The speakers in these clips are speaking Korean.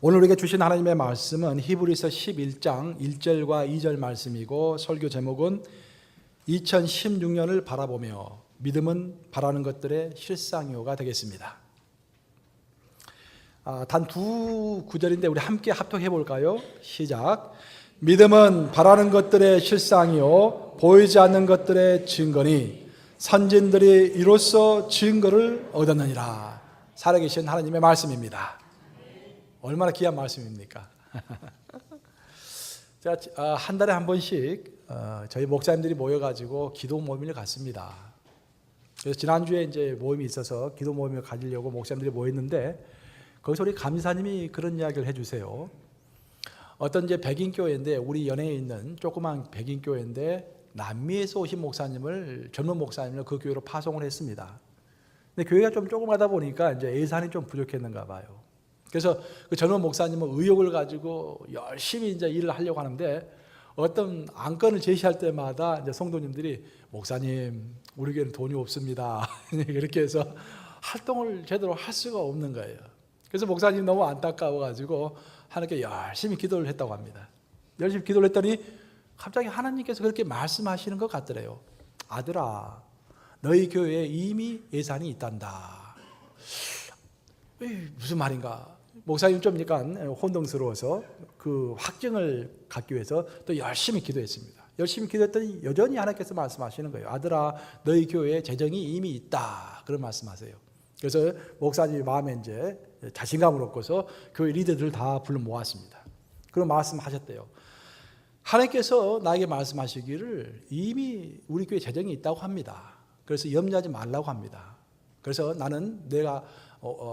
오늘 우리에게 주신 하나님의 말씀은 히브리서 11장 1절과 2절 말씀이고, 설교 제목은 2016년을 바라보며 믿음은 바라는 것들의 실상이요가 되겠습니다. 단 두 구절인데 우리 함께 합독해 볼까요? 시작. 믿음은 바라는 것들의 실상이요 보이지 않는 것들의 증거니 선진들이 이로써 증거를 얻었느니라. 살아계신 하나님의 말씀입니다. 얼마나 귀한 말씀입니까? 제가 한 달에 한 번씩 저희 목사님들이 모여가지고 기도 모임을 갖습니다. 그래서 지난주에 이제 모임이 있어서 기도 모임을 가지려고 목사님들이 모였는데, 거기서 우리 감사님이 그런 이야기를 해주세요. 어떤 이제 백인교회인데, 우리 연해에 있는 조그만 백인교회인데 남미에서 오신 목사님을, 젊은 목사님을 그 교회로 파송을 했습니다. 근데 교회가 좀 조그마다 보니까 이제 예산이 좀 부족했는가 봐요. 그래서 그 젊은 목사님은 의욕을 가지고 열심히 이제 일을 하려고 하는데, 어떤 안건을 제시할 때마다 이제 성도님들이 목사님, 우리 교회는 돈이 없습니다. 이렇게 해서 활동을 제대로 할 수가 없는 거예요. 그래서 목사님 너무 안타까워가지고 하나님께 열심히 기도를 했다고 합니다. 열심히 기도를 했더니 갑자기 하나님께서 그렇게 말씀하시는 것 같더래요. 아들아, 너희 교회에 이미 예산이 있단다. 무슨 말인가? 목사님 좀 약간 혼동스러워서 그 확증을 갖기 위해서 또 열심히 기도했습니다. 열심히 기도했더니 여전히 하나님께서 말씀하시는 거예요. 아들아, 너희 교회에 재정이 이미 있다. 그런 말씀하세요. 그래서 목사님이 마음에 이제 자신감을 얻고서 교회 리더들을 다 불러 모았습니다. 그런 말씀하셨대요. 하나님께서 나에게 말씀하시기를 이미 우리 교회 재정이 있다고 합니다. 그래서 염려하지 말라고 합니다. 그래서 나는 내가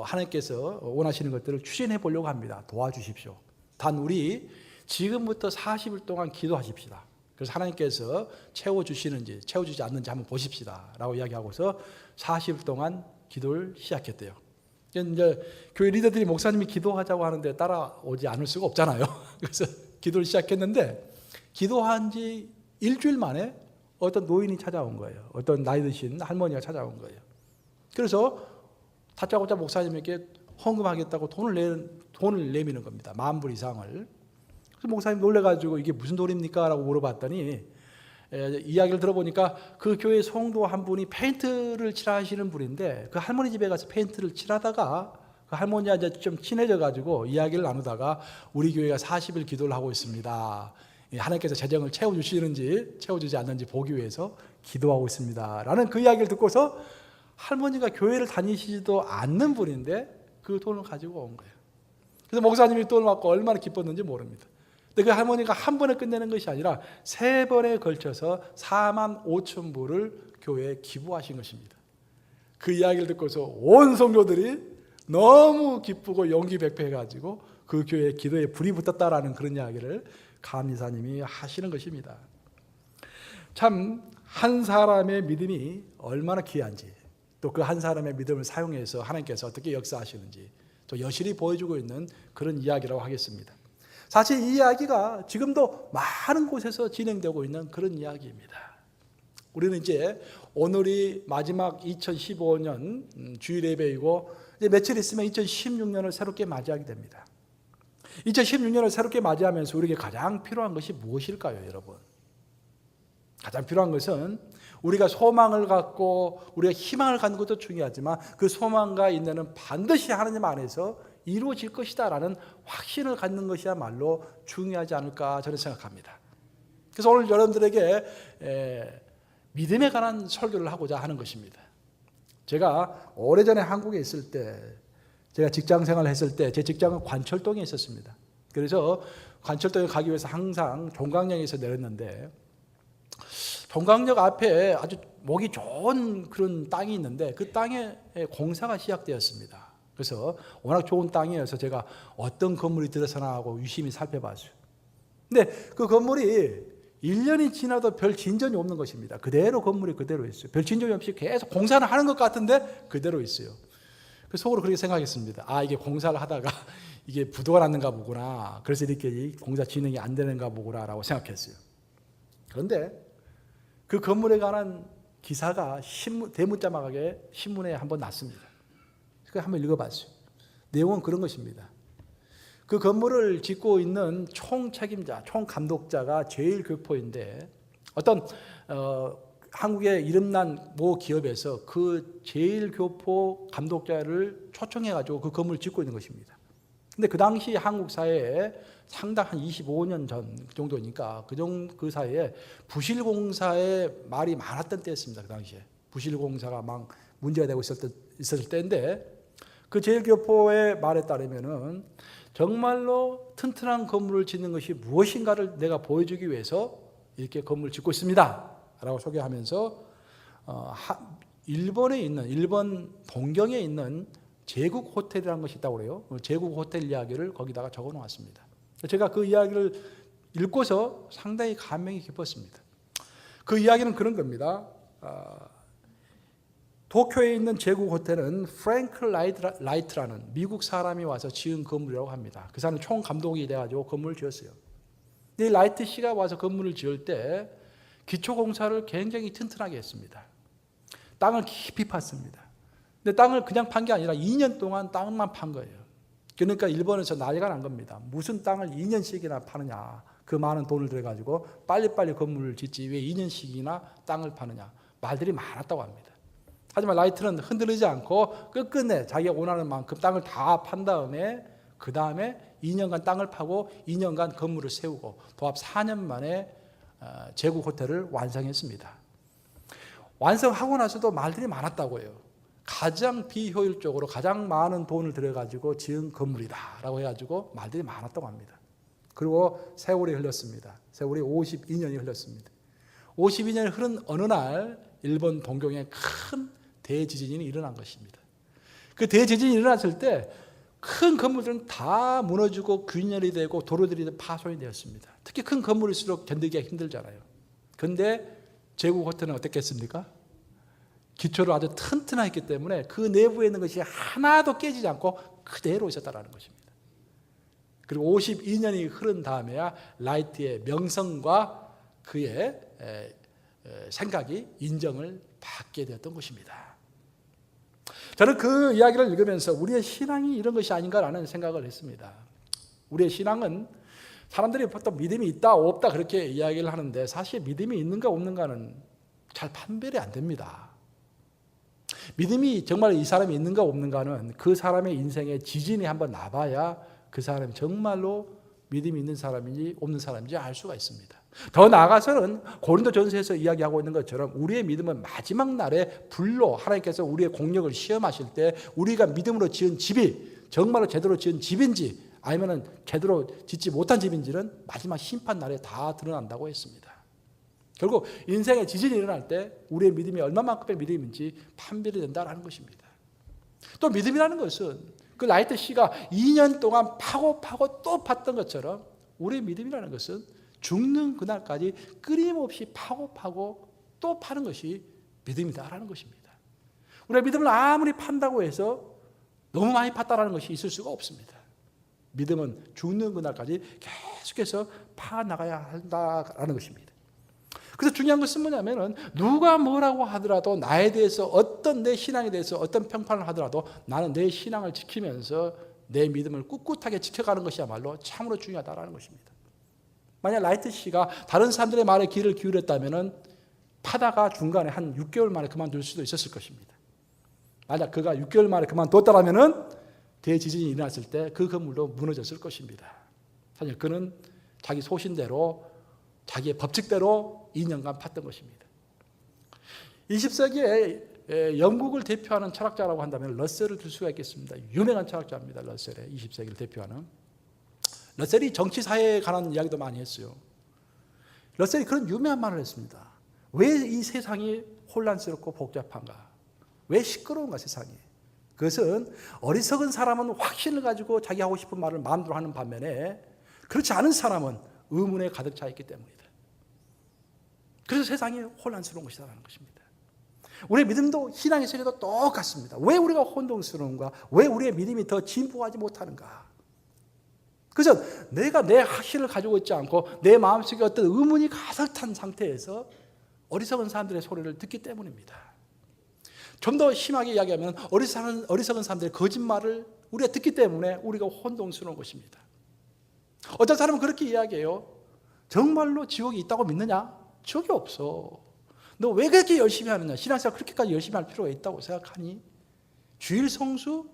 하나님께서 원하시는 것들을 추진해 보려고 합니다. 도와주십시오. 단 우리 지금부터 40일 동안 기도하십시다. 그래서 하나님께서 채워주시는지 채워주지 않는지 한번 보십시다 라고 이야기하고서 40일 동안 기도를 시작했대요. 이제 교회 리더들이 목사님이 기도하자고 하는데 따라오지 않을 수가 없잖아요. 그래서 기도를 시작했는데, 기도한 지 일주일 만에 어떤 노인이 찾아온 거예요. 어떤 나이 드신 할머니가 찾아온 거예요. 그래서 다짜고짜 목사님에게 헌금하겠다고 돈을 내미는 겁니다. 10,000불 이상을. 그래서 목사님 놀래가지고 이게 무슨 돈입니까? 라고 물어봤더니, 이야기를 들어보니까 그 교회 성도 한 분이 페인트를 칠하시는 분인데, 그 할머니 집에 가서 페인트를 칠하다가 그 할머니와 이제 좀 친해져가지고 이야기를 나누다가 우리 교회가 40일 기도를 하고 있습니다. 하나님께서 재정을 채워주시는지 채워주지 않는지 보기 위해서 기도하고 있습니다. 라는 그 이야기를 듣고서 할머니가 교회를 다니시지도 않는 분인데 그 돈을 가지고 온 거예요. 그래서 목사님이 돈을 받고 얼마나 기뻤는지 모릅니다. 근데 그 할머니가 한 번에 끝내는 것이 아니라 3번에 걸쳐서 45,000불을 교회에 기부하신 것입니다. 그 이야기를 듣고서 온 성도들이 너무 기쁘고 용기백배해가지고 그 교회에 기도에 불이 붙었다라는 그런 이야기를 감리사님이 하시는 것입니다. 참 한 사람의 믿음이 얼마나 귀한지, 또 그 한 사람의 믿음을 사용해서 하나님께서 어떻게 역사하시는지 또 여실히 보여주고 있는 그런 이야기라고 하겠습니다. 사실 이 이야기가 지금도 많은 곳에서 진행되고 있는 그런 이야기입니다. 우리는 이제 오늘이 마지막 2015년 주일 예배이고, 이제 며칠 있으면 2016년을 새롭게 맞이하게 됩니다. 2016년을 새롭게 맞이하면서 우리에게 가장 필요한 것이 무엇일까요, 여러분? 가장 필요한 것은 우리가 소망을 갖고 우리가 희망을 갖는 것도 중요하지만 그 소망과 인내는 반드시 하나님 안에서 이루어질 것이다 라는 확신을 갖는 것이야말로 중요하지 않을까 저는 생각합니다. 그래서 오늘 여러분들에게 믿음에 관한 설교를 하고자 하는 것입니다. 제가 오래전에 한국에 있을 때, 제가 직장생활을 했을 때 제 직장은 관철동에 있었습니다. 그래서 관철동에 가기 위해서 항상 종강역에서 내렸는데, 종강역 앞에 아주 목이 좋은 그런 땅이 있는데 그 땅에 공사가 시작되었습니다. 그래서 워낙 좋은 땅이어서 제가 어떤 건물이 들어서나 하고 유심히 살펴봤어요. 근데 그 건물이 1년이 지나도 별 진전이 없는 것입니다. 그대로 건물이 그대로 있어요. 별 진전이 없이 계속 공사를 하는 것 같은데 그대로 있어요. 그래서 속으로 그렇게 생각했습니다. 이게 공사를 하다가 이게 부도가 났는가 보구나. 그래서 이렇게 공사 진행이 안 되는가 보구나 라고 생각했어요. 그런데 그 건물에 관한 기사가 대문자막하게 신문에 한번 났습니다. 그걸 한번 읽어봤어요. 내용은 그런 것입니다. 그 건물을 짓고 있는 총 책임자, 총 감독자가 제일교포인데 어떤 한국의 이름난 모 기업에서 그 제일교포 감독자를 초청해가지고 그 건물을 짓고 있는 것입니다. 근데 그 당시 한국 사회에 상당 한 25년 전 정도니까 그 사이에 부실공사의 말이 많았던 때였습니다. 그 당시에 부실공사가 막 문제가 되고 있었을 때인데 그 제일교포의 말에 따르면은 정말로 튼튼한 건물을 짓는 것이 무엇인가를 내가 보여주기 위해서 이렇게 건물을 짓고 있습니다 라고 소개하면서 일본 동경에 있는 제국 호텔이라는 것이 있다고 그래요. 제국 호텔 이야기를 거기다가 적어 놓았습니다. 제가 그 이야기를 읽고서 상당히 감명이 깊었습니다. 그 이야기는 그런 겁니다. 도쿄에 있는 제국 호텔은 프랭크 라이트라는 미국 사람이 와서 지은 건물이라고 합니다. 그 사람은 총감독이 돼가지고 건물을 지었어요. 이 라이트 씨가 와서 건물을 지을 때 기초공사를 굉장히 튼튼하게 했습니다. 땅을 깊이 팠습니다. 근데 땅을 그냥 판 게 아니라 2년 동안 땅만 판 거예요. 그러니까 일본에서 난리가 난 겁니다. 무슨 땅을 2년씩이나 파느냐. 그 많은 돈을 들여가지고 빨리빨리 건물을 짓지 왜 2년씩이나 땅을 파느냐. 말들이 많았다고 합니다. 하지만 라이트는 흔들리지 않고 끝끝내 자기가 원하는 만큼 땅을 다 판 다음에 그 다음에 2년간 땅을 파고 2년간 건물을 세우고 도합 4년 만에 제국 호텔을 완성했습니다. 완성하고 나서도 말들이 많았다고 해요. 가장 비효율적으로 가장 많은 돈을 들여가지고 지은 건물이다 라고 해가지고 말들이 많았다고 합니다. 그리고 세월이 흘렀습니다. 세월이 52년이 흘렀습니다. 52년이 흐른 어느 날 일본 동경에 큰 대지진이 일어난 것입니다. 그 대지진이 일어났을 때 큰 건물들은 다 무너지고 균열이 되고 도로들이 파손이 되었습니다. 특히 큰 건물일수록 견디기가 힘들잖아요. 그런데 제국 호텔은 어떻겠습니까? 기초를 아주 튼튼하기 때문에 그 내부에 있는 것이 하나도 깨지지 않고 그대로 있었다는 것입니다. 그리고 52년이 흐른 다음에야 라이트의 명성과 그의 생각이 인정을 받게 되었던 것입니다. 저는 그 이야기를 읽으면서 우리의 신앙이 이런 것이 아닌가라는 생각을 했습니다. 우리의 신앙은 사람들이 보통 믿음이 있다 없다 그렇게 이야기를 하는데 사실 믿음이 있는가 없는가는 잘 판별이 안 됩니다. 믿음이 정말 이 사람이 있는가 없는가는 그 사람의 인생에 지진이 한번 나봐야 그 사람이 정말로 믿음이 있는 사람인지 없는 사람인지 알 수가 있습니다. 더 나아가서는 고린도전서에서 이야기하고 있는 것처럼 우리의 믿음은 마지막 날에 불로 하나님께서 우리의 공력을 시험하실 때 우리가 믿음으로 지은 집이 정말로 제대로 지은 집인지 아니면 제대로 짓지 못한 집인지는 마지막 심판 날에 다 드러난다고 했습니다. 결국 인생의 지진이 일어날 때 우리의 믿음이 얼마만큼의 믿음인지 판별이 된다는 것입니다. 또 믿음이라는 것은 그 라이트 씨가 2년 동안 파고 또 팠던 것처럼 우리의 믿음이라는 것은 죽는 그날까지 끊임없이 파고 또 파는 것이 믿음이다라는 것입니다. 우리의 믿음을 아무리 판다고 해서 너무 많이 팠다라는 것이 있을 수가 없습니다. 믿음은 죽는 그날까지 계속해서 파나가야 한다라는 것입니다. 그래서 중요한 것은 뭐냐면은 누가 뭐라고 하더라도 나에 대해서 어떤 내 신앙에 대해서 어떤 평판을 하더라도 나는 내 신앙을 지키면서 내 믿음을 꿋꿋하게 지켜가는 것이야말로 참으로 중요하다라는 것입니다. 만약 라이트 씨가 다른 사람들의 말에 귀를 기울였다면은 파다가 중간에 한 6개월 만에 그만둘 수도 있었을 것입니다. 만약 그가 6개월 만에 그만뒀다라면은 대지진이 일어났을 때 그 건물도 무너졌을 것입니다. 사실 그는 자기 소신대로 자기의 법칙대로 2년간 팠던 것입니다. 20세기에 영국을 대표하는 철학자라고 한다면 러셀을 들 수가 있겠습니다. 유명한 철학자입니다. 러셀의 20세기를 대표하는. 러셀이 정치 사회에 관한 이야기도 많이 했어요. 러셀이 그런 유명한 말을 했습니다. 왜 이 세상이 혼란스럽고 복잡한가? 왜 시끄러운가 세상이? 그것은 어리석은 사람은 확신을 가지고 자기 하고 싶은 말을 마음대로 하는 반면에 그렇지 않은 사람은 의문에 가득 차 있기 때문이다. 그래서 세상이 혼란스러운 것이라는 것입니다. 우리의 믿음도 신앙의 세계도 똑같습니다. 왜 우리가 혼동스러운가? 왜 우리의 믿음이 더 진보하지 못하는가? 그래서 내가 내 확신을 가지고 있지 않고 내 마음속에 어떤 의문이 가득 찬 상태에서 어리석은 사람들의 소리를 듣기 때문입니다. 좀 더 심하게 이야기하면 어리석은 사람들의 거짓말을 우리가 듣기 때문에 우리가 혼동스러운 것입니다. 어떤 사람은 그렇게 이야기해요. 정말로 지옥이 있다고 믿느냐? 지옥이 없어. 너 왜 그렇게 열심히 하느냐? 신앙생활 그렇게까지 열심히 할 필요가 있다고 생각하니? 주일 성수,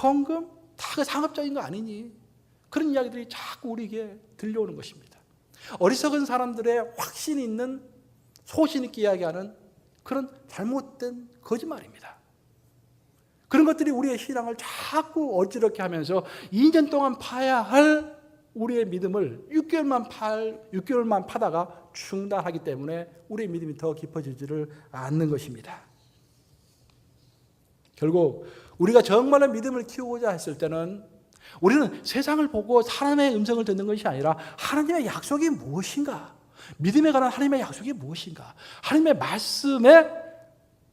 헌금 다 그 상업적인 거 아니니? 그런 이야기들이 자꾸 우리에게 들려오는 것입니다. 어리석은 사람들의 확신 있는 소신 있게 이야기하는 그런 잘못된 거짓말입니다. 그런 것들이 우리의 신앙을 자꾸 어지럽게 하면서 2년 동안 파야 할 우리의 믿음을 6개월만 파다가 중단하기 때문에 우리의 믿음이 더 깊어지지를 않는 것입니다. 결국 우리가 정말로 믿음을 키우고자 했을 때는 우리는 세상을 보고 사람의 음성을 듣는 것이 아니라 하나님의 약속이 무엇인가? 믿음에 관한 하나님의 약속이 무엇인가? 하나님의 말씀에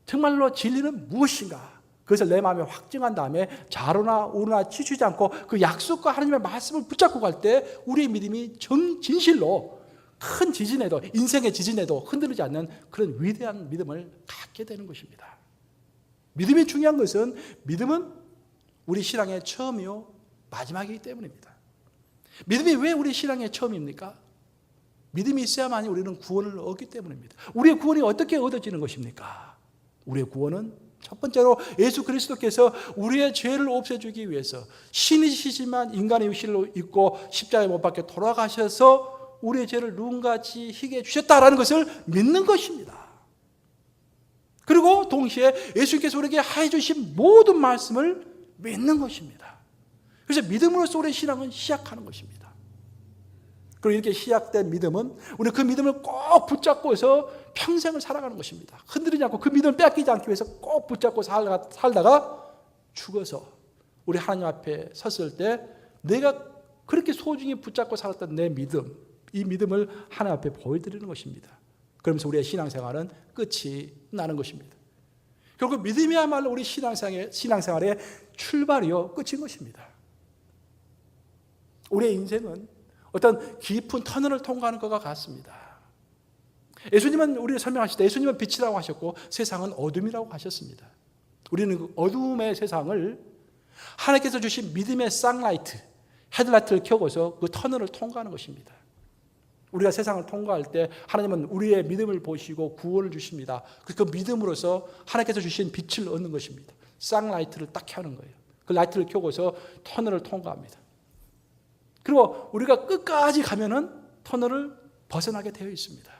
정말로 진리는 무엇인가? 그것을 내 마음에 확증한 다음에 좌로나 우로나 치추지 않고 그 약속과 하나님의 말씀을 붙잡고 갈 때 우리의 믿음이 진실로 큰 지진에도, 인생의 지진에도 흔들리지 않는 그런 위대한 믿음을 갖게 되는 것입니다. 믿음이 중요한 것은 믿음은 우리 신앙의 처음이요 마지막이기 때문입니다. 믿음이 왜 우리 신앙의 처음입니까? 믿음이 있어야만이 우리는 구원을 얻기 때문입니다. 우리의 구원이 어떻게 얻어지는 것입니까? 우리의 구원은 첫 번째로 예수 그리스도께서 우리의 죄를 없애주기 위해서 신이시지만 인간의 육신을 입고 십자가에 못 박혀 돌아가셔서 우리의 죄를 눈같이 희게 해주셨다라는 것을 믿는 것입니다. 그리고 동시에 예수님께서 우리에게 하여 주신 모든 말씀을 믿는 것입니다. 그래서 믿음으로써 우리의 신앙은 시작하는 것입니다. 그리고 이렇게 시작된 믿음은 우리 그 믿음을 꼭 붙잡고서 평생을 살아가는 것입니다. 흔들리지 않고 그 믿음을 뺏기지 않기 위해서 꼭 붙잡고 살다가 죽어서 우리 하나님 앞에 섰을 때 내가 그렇게 소중히 붙잡고 살았던 내 믿음, 이 믿음을 하나님 앞에 보여드리는 것입니다. 그러면서 우리의 신앙생활은 끝이 나는 것입니다. 결국 믿음이야말로 우리 신앙생활의 출발이요 끝인 것입니다. 우리의 인생은 어떤 깊은 터널을 통과하는 것과 같습니다. 예수님은 우리를 설명하실 때 예수님은 빛이라고 하셨고 세상은 어둠이라고 하셨습니다. 우리는 그 어둠의 세상을 하나님께서 주신 믿음의 쌍라이트, 헤드라이트를 켜고서 그 터널을 통과하는 것입니다. 우리가 세상을 통과할 때 하나님은 우리의 믿음을 보시고 구원을 주십니다. 그 믿음으로서 하나님께서 주신 빛을 얻는 것입니다. 쌍라이트를 딱 켜는 거예요. 그 라이트를 켜고서 터널을 통과합니다. 그리고 우리가 끝까지 가면은 터널을 벗어나게 되어 있습니다.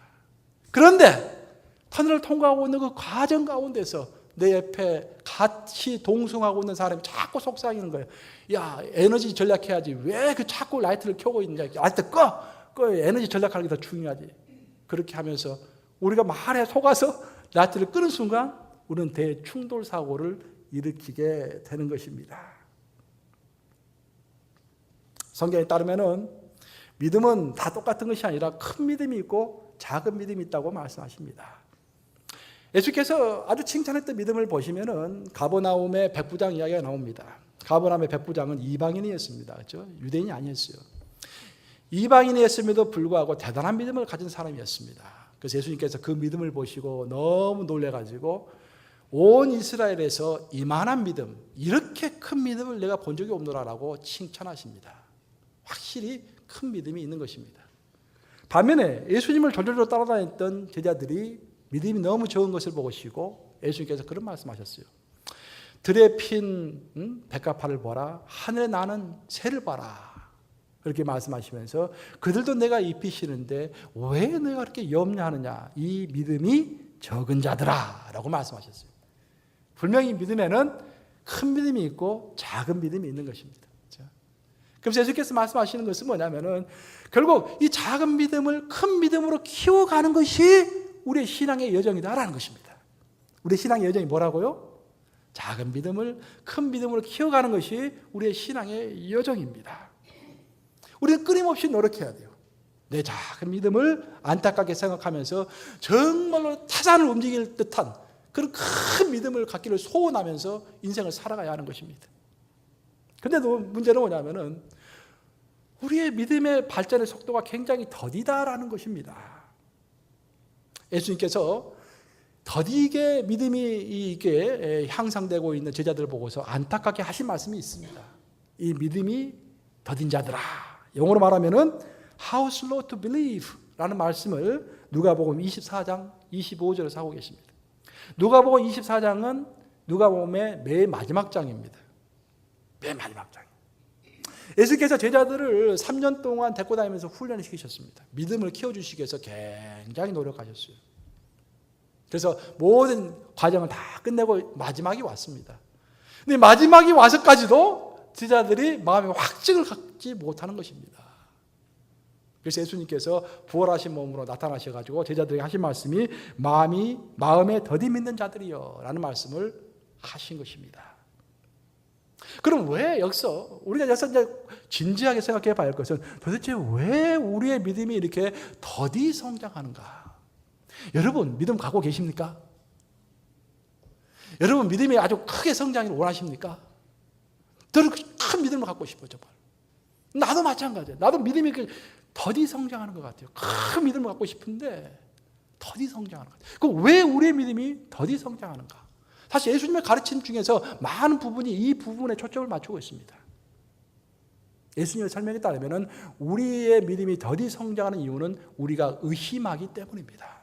그런데 터널을 통과하고 있는 그 과정 가운데서 내 옆에 같이 동승하고 있는 사람이 자꾸 속삭이는 거예요. 야, 에너지 절약해야지. 왜 그 자꾸 라이트를 켜고 있느냐. 라이트 꺼! 에너지 절약하는 게 더 중요하지. 그렇게 하면서 우리가 말에 속아서 라이트를 끄는 순간 우리는 대충돌 사고를 일으키게 되는 것입니다. 성경에 따르면은 믿음은 다 똑같은 것이 아니라 큰 믿음이 있고 작은 믿음이 있다고 말씀하십니다. 예수께서 아주 칭찬했던 믿음을 보시면은 가버나움의 백부장 이야기가 나옵니다. 가버나움의 백부장은 이방인이었습니다. 그렇죠? 유대인이 아니었어요. 이방인이었음에도 불구하고 대단한 믿음을 가진 사람이었습니다. 그래서 예수님께서 그 믿음을 보시고 너무 놀래가지고 온 이스라엘에서 이만한 믿음, 이렇게 큰 믿음을 내가 본 적이 없노라라고 칭찬하십니다. 확실히 큰 믿음이 있는 것입니다. 반면에 예수님을 졸졸 따라다녔던 제자들이 믿음이 너무 적은 것을 보시고 예수님께서 그런 말씀하셨어요. 들에 핀 백합화를 보라, 하늘에 나는 새를 봐라. 그렇게 말씀하시면서 그들도 내가 입히시는데 왜 내가 그렇게 염려하느냐. 이 믿음이 적은 자들아 라고 말씀하셨어요. 분명히 믿음에는 큰 믿음이 있고 작은 믿음이 있는 것입니다. 그래서 예수께서 말씀하시는 것은 뭐냐면은 결국 이 작은 믿음을 큰 믿음으로 키워가는 것이 우리의 신앙의 여정이다라는 것입니다. 우리의 신앙의 여정이 뭐라고요? 작은 믿음을 큰 믿음으로 키워가는 것이 우리의 신앙의 여정입니다. 우리는 끊임없이 노력해야 돼요. 내 작은 믿음을 안타깝게 생각하면서 정말로 타산을 움직일 듯한 그런 큰 믿음을 갖기를 소원하면서 인생을 살아가야 하는 것입니다. 그런데 문제는 뭐냐면은 우리의 믿음의 발전의 속도가 굉장히 더디다라는 것입니다. 예수님께서 더디게 믿음이 이게 향상되고 있는 제자들을 보고서 안타깝게 하신 말씀이 있습니다. 이 믿음이 더딘 자들아 영어로 말하면은 How slow to believe 라는 말씀을 누가복음 24장 25절에서 하고 계십니다. 누가복음 24장은 누가복음의 맨 마지막 장입니다. 맨 마지막 장. 예수께서 제자들을 3년 동안 데리고 다니면서 훈련을 시키셨습니다. 믿음을 키워주시기 위해서 굉장히 노력하셨어요. 그래서 모든 과정을 다 끝내고 마지막이 왔습니다. 근데 마지막이 와서까지도 제자들이 마음에 확증을 갖지 못하는 것입니다. 그래서 예수님께서 부활하신 몸으로 나타나셔가지고 제자들에게 하신 말씀이 마음에 더디 믿는 자들이여 라는 말씀을 하신 것입니다. 그럼 왜 여기서 우리가 여기서 이제 진지하게 생각해 봐야 할 것은 도대체 왜 우리의 믿음이 이렇게 더디 성장하는가? 여러분 믿음 갖고 계십니까? 여러분 믿음이 아주 크게 성장을 원하십니까? 저는 큰 믿음을 갖고 싶어요. 정말. 나도 마찬가지예요. 나도 믿음이 더디 성장하는 것 같아요. 큰 믿음을 갖고 싶은데 더디 성장하는 것 같아요. 그럼 왜 우리의 믿음이 더디 성장하는가? 사실 예수님의 가르침 중에서 많은 부분이 이 부분에 초점을 맞추고 있습니다. 예수님의 설명에 따르면 우리의 믿음이 더디 성장하는 이유는 우리가 의심하기 때문입니다.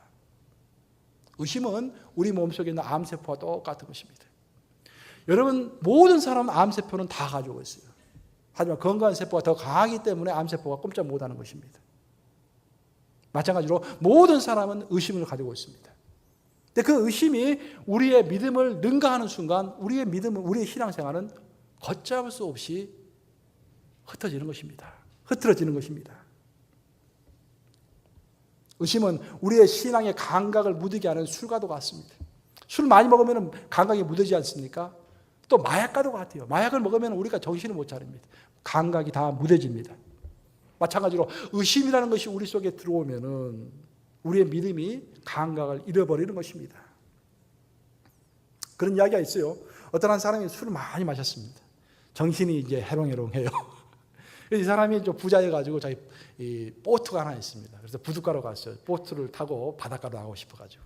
의심은 우리 몸속에 있는 암세포와 똑같은 것입니다. 여러분 모든 사람은 암세포는 다 가지고 있어요. 하지만 건강한 세포가 더 강하기 때문에 암세포가 꼼짝 못하는 것입니다. 마찬가지로 모든 사람은 의심을 가지고 있습니다. 근데 그 의심이 우리의 믿음을 능가하는 순간 우리의 믿음은 우리의 신앙생활은 걷잡을 수 없이 흩어지는 것입니다. 흐트러지는 것입니다. 의심은 우리의 신앙의 감각을 묻게 하는 술과도 같습니다. 술 많이 먹으면 감각이 묻어지지 않습니까? 또 마약과도 같아요. 마약을 먹으면 우리가 정신을 못 차립니다. 감각이 다 무뎌집니다. 마찬가지로 의심이라는 것이 우리 속에 들어오면은 우리의 믿음이 감각을 잃어버리는 것입니다. 그런 이야기가 있어요. 어떤 한 사람이 술을 많이 마셨습니다. 정신이 이제 해롱해롱해요. 이 사람이 좀 부자여가지고 자기 보트가 하나 있습니다. 그래서 부둣가로 갔어요. 보트를 타고 바닷가로 나가고 싶어가지고.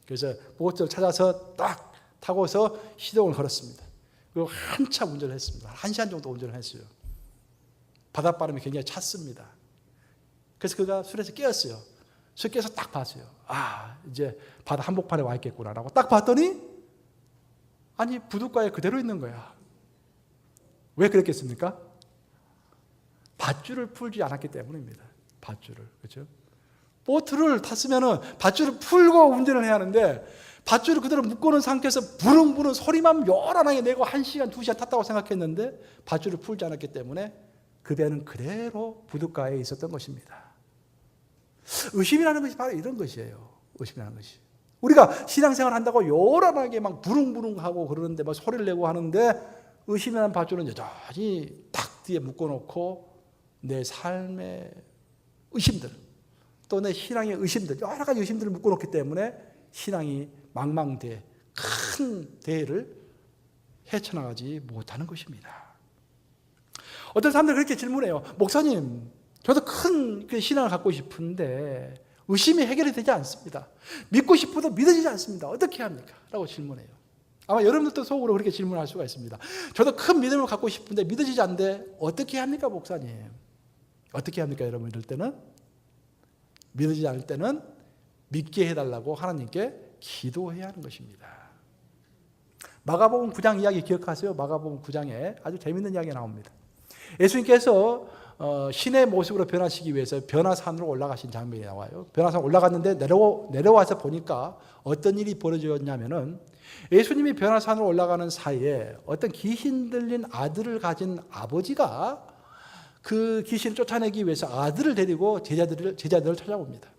그래서 보트를 찾아서 딱 타고서 시동을 걸었습니다. 그리고 한참 운전을 했습니다. 1시간 정도 운전을 했어요. 바닷바람이 굉장히 찼습니다. 그래서 그가 술에서 깨었어요. 술 깨서 딱 봤어요. 아, 이제 바다 한복판에 와 있겠구나라고 딱 봤더니 아니 부둣가에 그대로 있는 거야. 왜 그랬겠습니까? 밧줄을 풀지 않았기 때문입니다. 밧줄을. 그렇죠? 보트를 탔으면은 밧줄을 풀고 운전을 해야 하는데 밧줄을 그대로 묶어놓은 상태에서 부릉부릉 소리만 요란하게 내고 1시간, 2시간 탔다고 생각했는데 밧줄을 풀지 않았기 때문에 그 배는 그대로 부둣가에 있었던 것입니다. 의심이라는 것이 바로 이런 것이에요. 의심이라는 것이. 우리가 신앙생활 한다고 요란하게 막 부릉부릉하고 그러는데 막 소리를 내고 하는데 의심이라는 밧줄은 여전히 딱 뒤에 묶어놓고 내 삶의 의심들 또 내 신앙의 의심들 여러 가지 의심들을 묶어놓기 때문에 신앙이 망망대해 큰 대해를 헤쳐나가지 못하는 것입니다. 어떤 사람들이 그렇게 질문해요. 목사님 저도 큰 신앙을 갖고 싶은데 의심이 해결이 되지 않습니다. 믿고 싶어도 믿어지지 않습니다. 어떻게 합니까? 라고 질문해요. 아마 여러분들도 속으로 그렇게 질문할 수가 있습니다. 저도 큰 믿음을 갖고 싶은데 믿어지지 않는데 어떻게 합니까 목사님? 어떻게 합니까 여러분? 이럴 때는 믿어지지 않을 때는 믿게 해달라고 하나님께 기도해야 하는 것입니다. 마가복음 9장 이야기 기억하세요? 마가복음 9장에 아주 재밌는 이야기가 나옵니다. 예수님께서 신의 모습으로 변하시기 위해서 변화산으로 올라가신 장면이 나와요. 변화산 올라갔는데 내려와서 보니까 어떤 일이 벌어졌냐면은 예수님이 변화산으로 올라가는 사이에 어떤 귀신 들린 아들을 가진 아버지가 그 귀신을 쫓아내기 위해서 아들을 데리고 제자들을 찾아옵니다.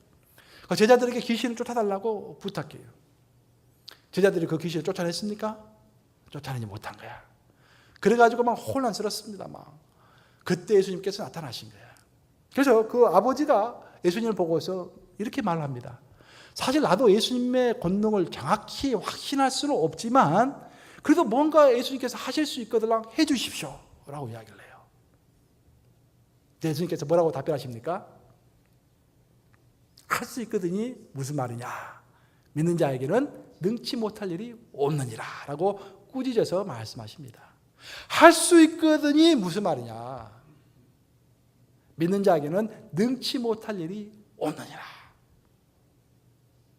그 제자들에게 귀신을 쫓아달라고 부탁해요. 제자들이 그 귀신을 쫓아냈습니까? 쫓아내지 못한 거야. 그래가지고 막 혼란스럽습니다. 막. 그때 예수님께서 나타나신 거야. 그래서 그 아버지가 예수님을 보고서 이렇게 말을 합니다. 사실 나도 예수님의 권능을 정확히 확신할 수는 없지만 그래도 뭔가 예수님께서 하실 수 있거든 해 주십시오 라고 이야기를 해요. 예수님께서 뭐라고 답변하십니까? 할 수 있거든이 무슨 말이냐? 믿는 자에게는 능치 못할 일이 없느니라 라고 꾸짖어서 말씀하십니다. 할 수 있거든이 무슨 말이냐? 믿는 자에게는 능치 못할 일이 없느니라.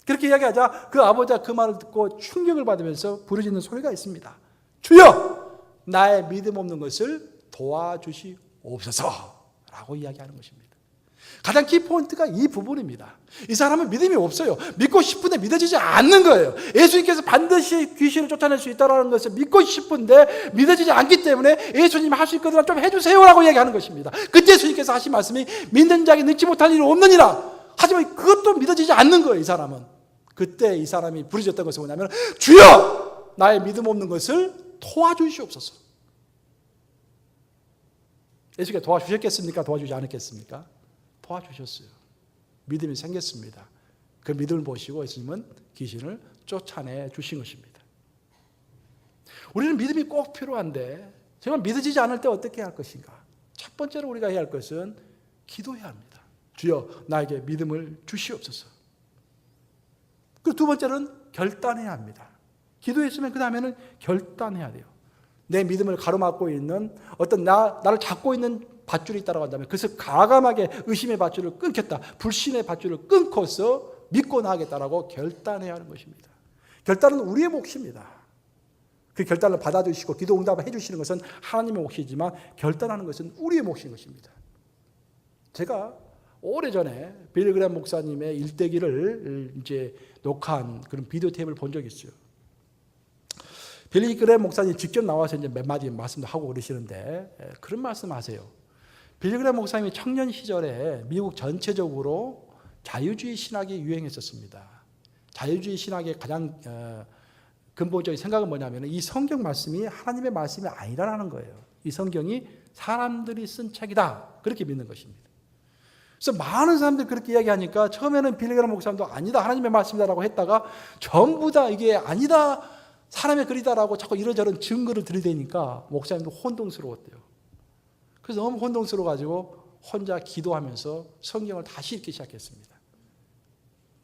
그렇게 이야기하자 그 아버지가 그 말을 듣고 충격을 받으면서 부르짖는 소리가 있습니다. 주여, 나의 믿음 없는 것을 도와주시옵소서 라고 이야기하는 것입니다. 가장 키포인트가 이 부분입니다. 이 사람은 믿음이 없어요. 믿고 싶은데 믿어지지 않는 거예요. 예수님께서 반드시 귀신을 쫓아낼 수 있다는 것을 믿고 싶은데 믿어지지 않기 때문에 예수님 할 수 있거든 좀 해주세요라고 이야기하는 것입니다. 그때 예수님께서 하신 말씀이 믿는 자에게 능치 못할 일은 없느니라. 하지만 그것도 믿어지지 않는 거예요. 이 사람은. 그때 이 사람이 부르짖었던 것은 뭐냐면 주여, 나의 믿음 없는 것을 도와주시옵소서. 예수님께서 도와주셨겠습니까? 도와주지 않았겠습니까? 도와주셨어요. 믿음이 생겼습니다. 그 믿음을 보시고 예수님은 귀신을 쫓아내 주신 것입니다. 우리는 믿음이 꼭 필요한데 정말 믿어지지 않을 때 어떻게 할 것인가? 첫 번째로 우리가 해야 할 것은 기도해야 합니다. 주여, 나에게 믿음을 주시옵소서. 그리고 두 번째는 결단해야 합니다. 기도했으면 그 다음에는 결단해야 돼요. 내 믿음을 가로막고 있는 어떤 나를 잡고 있는 밧줄이 있다고 한다면 그것을 과감하게 의심의 밧줄을 끊겠다. 불신의 밧줄을 끊고서 믿고 나가겠다라고 결단해야 하는 것입니다. 결단은 우리의 몫입니다. 그 결단을 받아주시고 기도 응답을 해주시는 것은 하나님의 몫이지만 결단하는 것은 우리의 몫인 것입니다. 제가 오래전에 빌리 그레이엄 목사님의 일대기를 이제 녹화한 그런 비디오 테이프를 본 적이 있어요. 빌리 그레이엄 목사님 직접 나와서 이제 몇 마디 말씀도 하고 그러시는데 그런 말씀 하세요. 빌리 그레이엄 목사님이 청년 시절에 미국 전체적으로 자유주의 신학이 유행했었습니다. 자유주의 신학의 가장 근본적인 생각은 뭐냐면 이 성경 말씀이 하나님의 말씀이 아니라는 거예요. 이 성경이 사람들이 쓴 책이다. 그렇게 믿는 것입니다. 그래서 많은 사람들이 그렇게 이야기하니까 처음에는 빌리 그레이엄 목사님도 아니다, 하나님의 말씀이다라고 했다가 전부 다 이게 아니다, 사람의 글이다라고 자꾸 이런저런 증거를 들이대니까 목사님도 혼동스러웠대요. 그래서 너무 혼동스러워가지고 혼자 기도하면서 성경을 다시 읽기 시작했습니다.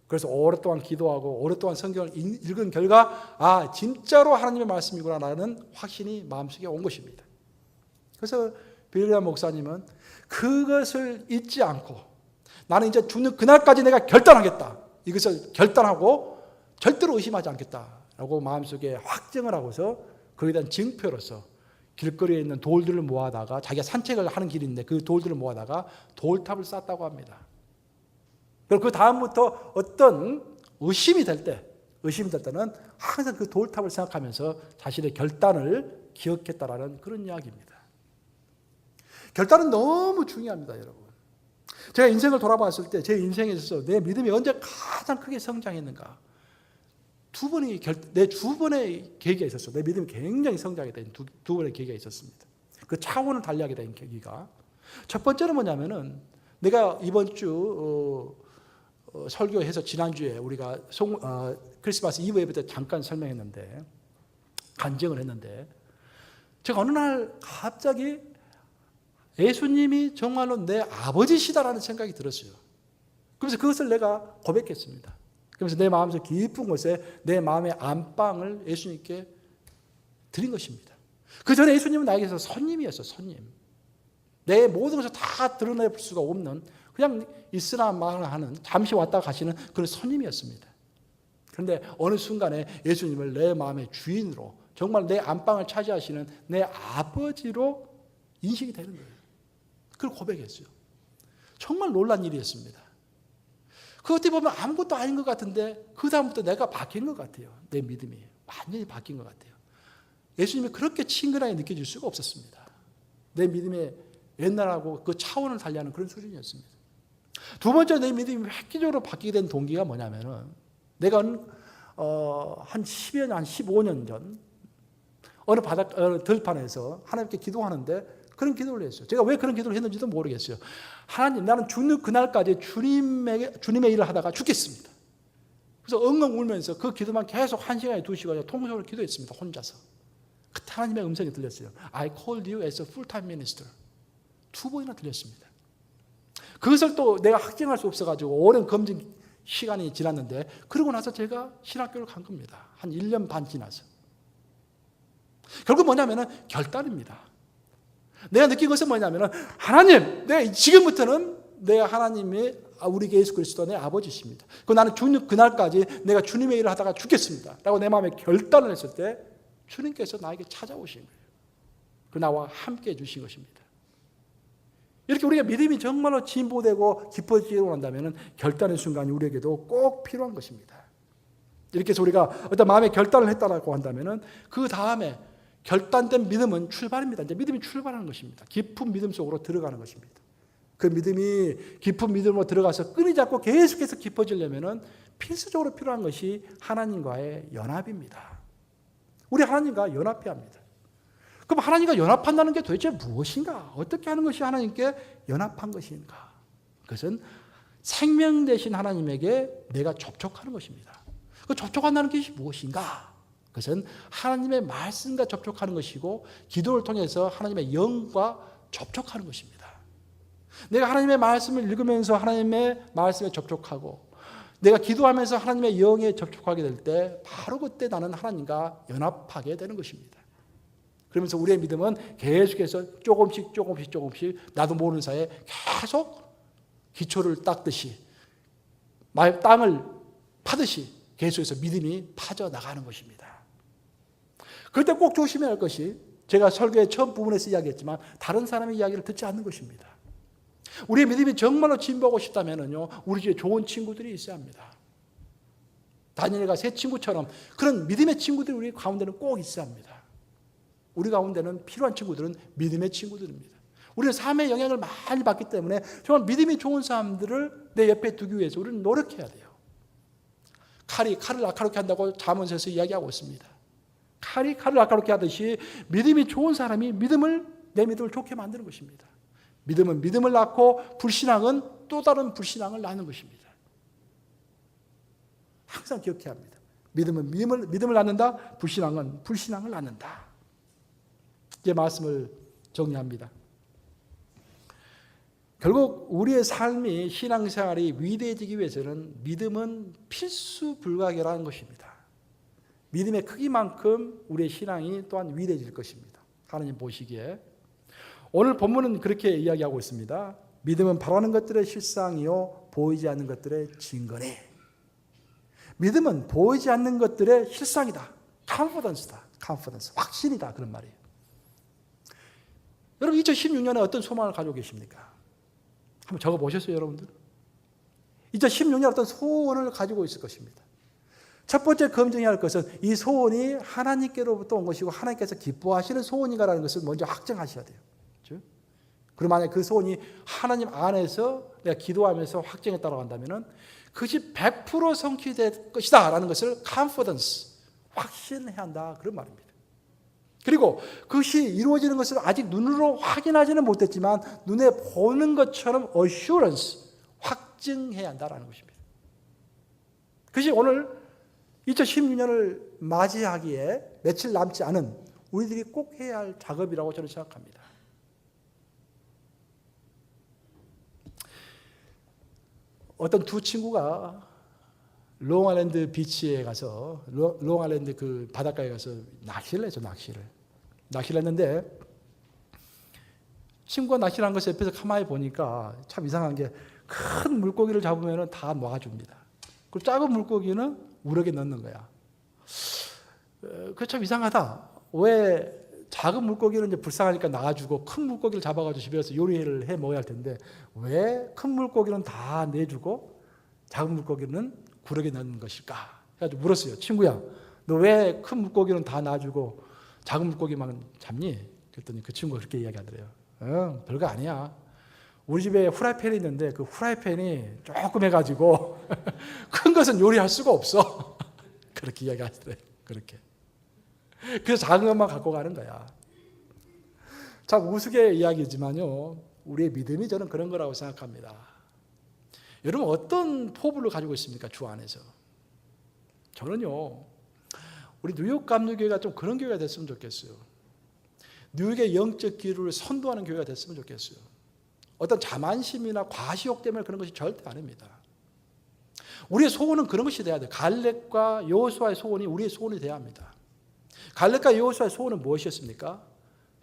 그래서 오랫동안 기도하고 오랫동안 성경을 읽은 결과 아, 진짜로 하나님의 말씀이구나라는 확신이 마음속에 온 것입니다. 그래서 빌리 그레이엄 목사님은 그것을 잊지 않고 나는 이제 죽는 그날까지 내가 결단하겠다. 이것을 결단하고 절대로 의심하지 않겠다라고 마음속에 확정을 하고서 그에 대한 증표로서 길거리에 있는 돌들을 모아다가 자기가 산책을 하는 길인데 그 돌들을 모아다가 돌탑을 쌓았다고 합니다. 그리고 그 다음부터 어떤 의심이 될 때는 항상 그 돌탑을 생각하면서 자신의 결단을 기억했다라는 그런 이야기입니다. 결단은 너무 중요합니다, 여러분. 제가 인생을 돌아봤을 때 제 인생에 있어서 내 믿음이 언제 가장 크게 성장했는가? 두 번의 계기가 있었어요. 내 믿음이 굉장히 성장하게 된 두 번의 계기가 있었습니다. 그 차원을 달리하게 된 계기가. 첫 번째는 뭐냐면은 내가 이번 주 설교해서 지난주에 우리가 크리스마스 이브 예배 때 잠깐 설명했는데 간증을 했는데 제가 어느 날 갑자기 예수님이 정말로 내 아버지시다라는 생각이 들었어요. 그래서 그것을 내가 고백했습니다. 그래서 내 마음속 깊은 곳에 내 마음의 안방을 예수님께 드린 것입니다. 그 전에 예수님은 나에게서 손님이었어요. 손님. 내 모든 것을 다 드러낼 수가 없는 그냥 있으나 마나 하는 잠시 왔다 가시는 그런 손님이었습니다. 그런데 어느 순간에 예수님을 내 마음의 주인으로 정말 내 안방을 차지하시는 내 아버지로 인식이 되는 거예요. 그걸 고백했어요. 정말 놀란 일이었습니다. 그것도 보면 아무것도 아닌 것 같은데 그 다음부터 내가 바뀐 것 같아요. 내 믿음이 완전히 바뀐 것 같아요. 예수님이 그렇게 친근하게 느껴질 수가 없었습니다. 내 믿음의 옛날하고 그 차원을 달리하는 그런 수준이었습니다. 두 번째 내 믿음이 획기적으로 바뀌게 된 동기가 뭐냐면은 내가 한 10여 년, 한 15년 전 어느 들판에서 하나님께 기도하는데 그런 기도를 했어요. 제가 왜 그런 기도를 했는지도 모르겠어요. 하나님, 나는 죽는 그날까지 주님의 일을 하다가 죽겠습니다. 그래서 엉엉 울면서 그 기도만 계속 1시간에 2시간에 통성으로 기도했습니다. 혼자서. 그때 하나님의 음성이 들렸어요. I called you as a full-time minister. 2번이나 들렸습니다. 그것을 또 내가 확증할 수 없어가지고 오랜 검증 시간이 지났는데 그러고 나서 제가 신학교를 간 겁니다. 한 1년 반 지나서. 결국 뭐냐면은 결단입니다. 내가 느낀 것은 뭐냐면 하나님, 내가 지금부터는 내가 하나님이 우리 예수 그리스도 내 아버지십니다. 나는 죽는 그날까지 내가 주님의 일을 하다가 죽겠습니다 라고 내 마음에 결단을 했을 때 주님께서 나에게 찾아오신 거예요. 나와 함께 해주신 것입니다. 이렇게 우리가 믿음이 정말로 진보되고 깊어지고 난다면 결단의 순간이 우리에게도 꼭 필요한 것입니다. 이렇게 해서 우리가 어떤 마음의 결단을 했다고 한다면 그 다음에 결단된 믿음은 출발입니다. 이제 믿음이 출발하는 것입니다. 깊은 믿음 속으로 들어가는 것입니다. 그 믿음이 깊은 믿음으로 들어가서 끊이지 않고 계속해서 깊어지려면 필수적으로 필요한 것이 하나님과의 연합입니다. 우리 하나님과 연합해야 합니다. 그럼 하나님과 연합한다는 게 도대체 무엇인가? 어떻게 하는 것이 하나님께 연합한 것인가? 그것은 생명 되신 하나님에게 내가 접촉하는 것입니다. 그 접촉한다는 것이 무엇인가? 그것은 하나님의 말씀과 접촉하는 것이고 기도를 통해서 하나님의 영과 접촉하는 것입니다. 내가 하나님의 말씀을 읽으면서 하나님의 말씀에 접촉하고 내가 기도하면서 하나님의 영에 접촉하게 될 때 바로 그때 나는 하나님과 연합하게 되는 것입니다. 그러면서 우리의 믿음은 계속해서 조금씩 나도 모르는 사이에 계속 기초를 닦듯이 땅을 파듯이 계속해서 믿음이 파져나가는 것입니다. 그럴 때 꼭 조심해야 할 것이 제가 설교의 처음 부분에서 이야기했지만 다른 사람의 이야기를 듣지 않는 것입니다. 우리의 믿음이 정말로 진보하고 싶다면요, 우리 집에 좋은 친구들이 있어야 합니다. 다니엘과 세 친구처럼 그런 믿음의 친구들이 우리 가운데는 꼭 있어야 합니다. 우리 가운데는 필요한 친구들은 믿음의 친구들입니다. 우리는 삶의 영향을 많이 받기 때문에 정말 믿음이 좋은 사람들을 내 옆에 두기 위해서 우리는 노력해야 돼요. 칼을 날카롭게 한다고 잠언서에서 이야기하고 있습니다. 칼을 날카롭게 하듯이 믿음이 좋은 사람이 내 믿음을 좋게 만드는 것입니다. 믿음은 믿음을 낳고 불신앙은 또 다른 불신앙을 낳는 것입니다. 항상 기억해야 합니다. 믿음은 믿음을 낳는다. 불신앙은 불신앙을 낳는다. 이제 말씀을 정리합니다. 결국 우리의 삶이 신앙생활이 위대해지기 위해서는 믿음은 필수 불가결한 것입니다. 믿음의 크기만큼 우리의 신앙이 또한 위대해질 것입니다. 하나님 보시기에 오늘 본문은 그렇게 이야기하고 있습니다. 믿음은 바라는 것들의 실상이요 보이지 않는 것들의 증거네. 믿음은 보이지 않는 것들의 실상이다. 컨피던스다. 확신이다. 그런 말이에요. 여러분 2016년에 어떤 소망을 가지고 계십니까? 한번 적어보셨어요, 여러분들? 2016년에 어떤 소원을 가지고 있을 것입니다. 첫 번째 검증해야 할 것은 이 소원이 하나님께로부터 온 것이고 하나님께서 기뻐하시는 소원인가라는 것을 먼저 확정하셔야 돼요. 그렇죠? 그럼 만약에 그 소원이 하나님 안에서 내가 기도하면서 확정했다고 한다면 그것이 100% 성취될 것이다 라는 것을 confidence, 확신해야 한다 그런 말입니다. 그리고 그것이 이루어지는 것을 아직 눈으로 확인하지는 못했지만 눈에 보는 것처럼 assurance, 확증해야 한다는 것입니다. 그것이 오늘 2016년을 맞이하기에 며칠 남지 않은 우리들이 꼭 해야 할 작업이라고 저는 생각합니다. 어떤 두 친구가 롱아일랜드 비치에 가서 롱아일랜드 그 바닷가에 가서 낚시를 했죠. 낚시를 했는데 친구가 낚시를 한 것을 옆에서 가만히 보니까 참 이상한 게 큰 물고기를 잡으면 다 놓아줍니다. 그리고 작은 물고기는 우럭에 넣는 거야. 그게 참 이상하다. 왜 작은 물고기는 이제 불쌍하니까 놔주고 큰 물고기를 잡아가지고 집에서 요리를 해 먹어야 할 텐데 왜 큰 물고기는 다 내주고 작은 물고기는 구럭에 넣는 것일까? 그래가지고 물었어요. 친구야, 너 왜 큰 물고기는 다 놔주고 작은 물고기만 잡니? 그랬더니 그 친구가 그렇게 이야기하더래요. 별거 아니야. 우리 집에 후라이팬이 있는데 그 후라이팬이 조금 해가지고 큰 것은 요리할 수가 없어. 그렇게 이야기하시더래요. 그렇게. 그래서 작은 것만 갖고 가는 거야. 참 우스개 이야기지만요. 우리의 믿음이 저는 그런 거라고 생각합니다. 여러분 어떤 포부를 가지고 있습니까? 주 안에서. 저는요. 우리 뉴욕 감리교회가 좀 그런 교회가 됐으면 좋겠어요. 뉴욕의 영적 기류를 선도하는 교회가 됐으면 좋겠어요. 어떤 자만심이나 과시욕 때문에 그런 것이 절대 아닙니다. 우리의 소원은 그런 것이 돼야 돼요. 갈렙과 여호수아의 소원이 우리의 소원이 돼야 합니다. 갈렙과 여호수아의 소원은 무엇이었습니까?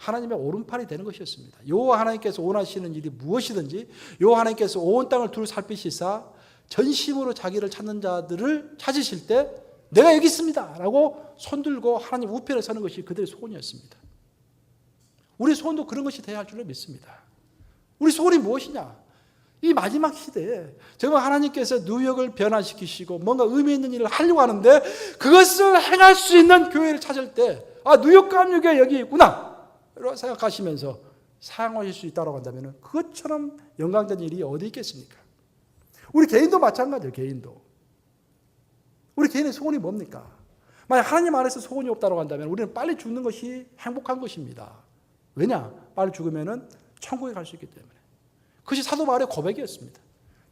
하나님의 오른팔이 되는 것이었습니다. 여호와 하나님께서 원하시는 일이 무엇이든지 여호와 하나님께서 온 땅을 두루 살피시사 전심으로 자기를 찾는 자들을 찾으실 때 내가 여기 있습니다 라고 손들고 하나님 우편에 서는 것이 그들의 소원이었습니다. 우리 소원도 그런 것이 되어야 할 줄로 믿습니다. 우리 소원이 무엇이냐? 이 마지막 시대에 정말 하나님께서 뉴욕을 변화시키시고 뭔가 의미 있는 일을 하려고 하는데 그것을 행할 수 있는 교회를 찾을 때 뉴욕 감리교회 여기 있구나 라고 생각하시면서 사용하실 수 있다고 한다면 그것처럼 영광된 일이 어디 있겠습니까? 우리 개인도 마찬가지예요. 개인도. 우리 개인의 소원이 뭡니까? 만약 하나님 안에서 소원이 없다고 한다면 우리는 빨리 죽는 것이 행복한 것입니다. 왜냐? 빨리 죽으면 천국에 갈 수 있기 때문에. 그것이 사도 바울의 고백이었습니다.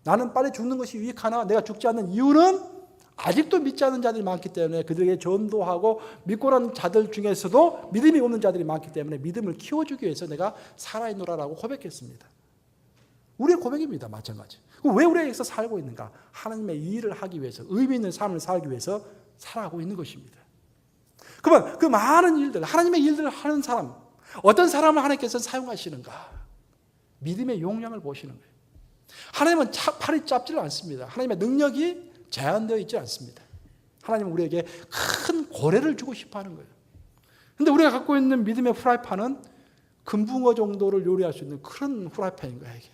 나는 빨리 죽는 것이 유익하나 내가 죽지 않는 이유는 아직도 믿지 않는 자들이 많기 때문에 그들에게 전도하고 믿고 난 자들 중에서도 믿음이 없는 자들이 많기 때문에 믿음을 키워주기 위해서 내가 살아있노라라고 고백했습니다. 우리의 고백입니다. 마찬가지. 왜 우리에게서 살고 있는가? 하나님의 일을 하기 위해서 의미 있는 삶을 살기 위해서 살아가고 있는 것입니다. 그러면 그 많은 일들, 하나님의 일들을 하는 사람, 어떤 사람을 하나님께서 사용하시는가? 믿음의 용량을 보시는 거예요. 하나님은 팔이 짧지 않습니다. 하나님의 능력이 제한되어 있지 않습니다. 하나님은 우리에게 큰 고래를 주고 싶어 하는 거예요. 그런데 우리가 갖고 있는 믿음의 프라이팬은 금붕어 정도를 요리할 수 있는 그런 프라이팬인 거예요. 이게.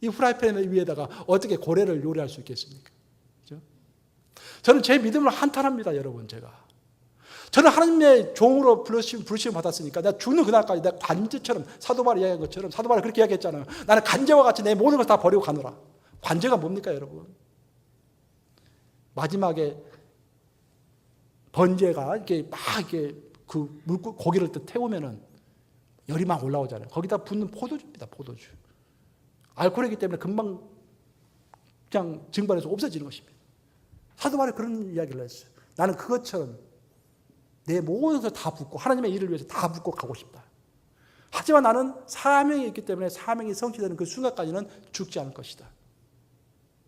이 프라이팬 위에다가 어떻게 고래를 요리할 수 있겠습니까? 그렇죠? 저는 제 믿음을 한탄합니다, 여러분. 저는 하나님의 종으로 부르심 받았으니까 내가 죽는 그날까지 내가 관제처럼 사도 바울이 이야기한 것처럼 사도 바울이 그렇게 이야기했잖아요. 나는 관제와 같이 내 모든 것을 다 버리고 가노라. 관제가 뭡니까, 여러분? 마지막에 번제가 이렇게 막 이렇게 그 고기를 태우면은 열이 막 올라오잖아요. 거기다 붓는 포도주입니다, 포도주. 알코올이기 때문에 금방 그냥 증발해서 없어지는 것입니다. 사도 바울이 그런 이야기를 했어요. 나는 그것처럼 내 모든 것을 다 붓고 하나님의 일을 위해서 다 붓고 가고 싶다. 하지만 나는 사명이 있기 때문에 사명이 성취되는 그 순간까지는 죽지 않을 것이다.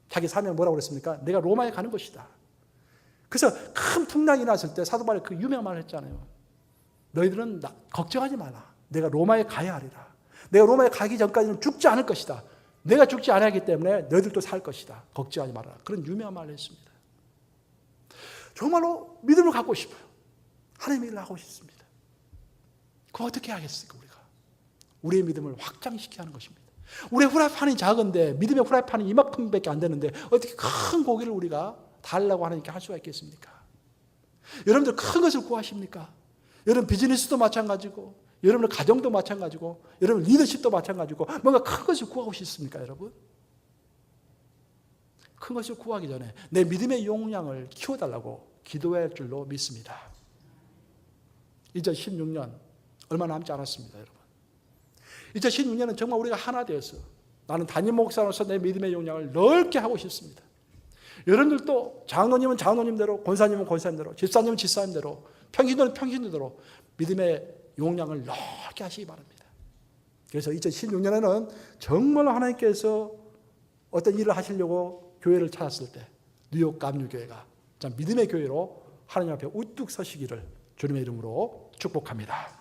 자기 사명은 뭐라고 그랬습니까? 내가 로마에 가는 것이다. 그래서 큰 풍랑이 났을 때 사도 바울이 그 유명한 말을 했잖아요. 너희들은 걱정하지 마라. 내가 로마에 가야 하리라. 내가 로마에 가기 전까지는 죽지 않을 것이다. 내가 죽지 않았기 때문에 너희들도 살 것이다. 걱정하지 마라. 그런 유명한 말을 했습니다. 정말로 믿음을 갖고 싶어요. 하나님의 일을 하고 싶습니다. 그거 어떻게 하겠습니까, 우리가? 우리의 믿음을 확장시켜야 하는 것입니다. 우리의 후라이팬이 작은데, 믿음의 후라이팬이 이만큼밖에 안 되는데 어떻게 큰 고기를 우리가 달라고 하나님께 할 수가 있겠습니까? 여러분들 큰 것을 구하십니까? 여러분 비즈니스도 마찬가지고, 여러분 가정도 마찬가지고, 여러분 리더십도 마찬가지고, 뭔가 큰 것을 구하고 싶습니까, 여러분? 큰 것을 구하기 전에 내 믿음의 용량을 키워달라고 기도해야 할 줄로 믿습니다. 2016년 얼마 남지 않았습니다, 여러분. 2016년은 정말 우리가 하나 되어서 나는 담임 목사로서 내 믿음의 용량을 넓게 하고 싶습니다. 여러분들도 장로님은 장로님대로, 권사님은 권사님대로, 집사님은 집사님대로, 평신도는 평신도대로 믿음의 용량을 넓게 하시기 바랍니다. 그래서 2016년에는 정말 하나님께서 어떤 일을 하시려고 교회를 찾았을 때 뉴욕 감리교회가 믿음의 교회로 하나님 앞에 우뚝 서시기를 주님의 이름으로 축복합니다.